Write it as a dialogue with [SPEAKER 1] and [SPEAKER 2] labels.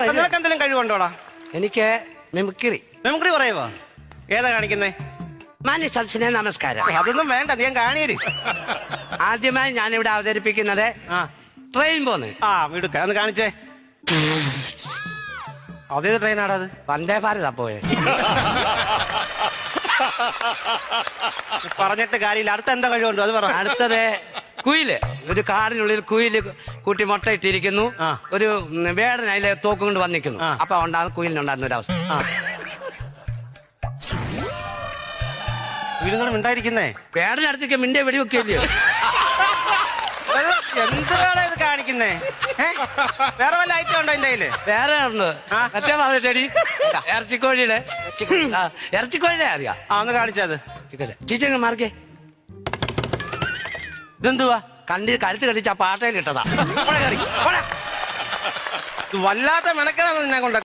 [SPEAKER 1] നിനക്ക് എന്തെങ്കിലും കഴിവുണ്ടോടാ?
[SPEAKER 2] എനിക്ക് മിമിക്രി.
[SPEAKER 1] മെമ്മറി പറയുവോ? ഏതാ കാണിക്കുന്നേ?
[SPEAKER 2] മാന്യ സദസ്സിനെ നമസ്കാരം.
[SPEAKER 1] അതൊന്നും വേണ്ട, നീ ഞാൻ കാണിയര്.
[SPEAKER 2] ആദ്യമായി ഞാനിവിടെ അവതരിപ്പിക്കുന്നത് ട്രെയിൻ പോന്ന്.
[SPEAKER 1] വീടുക്ക ഒന്ന് കാണിച്ചേ. അതേത് ട്രെയിനാടാ അത്?
[SPEAKER 2] വന്ദേ ഭാരതാ പോയെ.
[SPEAKER 1] പറഞ്ഞിട്ട് കാര്യമില്ല. അടുത്ത എന്താ കഴിവുണ്ടോ അത് പറ.
[SPEAKER 2] അടുത്തത് കുയില്. ഒരു കാടിനുള്ളിൽ കുയില് കുട്ടി മുട്ടയിട്ടിരിക്കുന്നു. ഒരു വേടൻ അതിലെ തോക്കും കൊണ്ട് വന്നിരിക്കുന്നു. അപ്പൊ ഉണ്ടാകുന്ന കുയിലിനുണ്ടാകുന്ന ഒരു അവസ്ഥ.
[SPEAKER 1] വീടുകളും ഉണ്ടായിരിക്കുന്നേ.
[SPEAKER 2] വേടനടുത്തേക്ക് മിന്റെ വെടിവെക്കില്ലയോ?
[SPEAKER 1] എന്താണ് ഇത് കാണിക്കുന്നേ? വേറെ വല്ല ഐറ്റം ഉണ്ടോ എന്റെ കയ്യില്?
[SPEAKER 2] വേറെ ഉണ്ട്. മറ്റേ പറഞ്ഞടി ഇറച്ചിക്കോഴിയുടെ ഇറച്ചിക്കോഴിയുടെ അറിയാം.
[SPEAKER 1] ഒന്ന് കാണിച്ചത്.
[SPEAKER 2] ചീച്ചങ്ങ് മാർക്കേ.
[SPEAKER 1] ഇതെന്തുവാ?
[SPEAKER 2] കഴുത്ത് കടിച്ച പാട്ടയിൽ ഇട്ടതാ.
[SPEAKER 1] വല്ലാത്ത മെനക്കെടാന്ന് നിന്നെ കൊണ്ട്.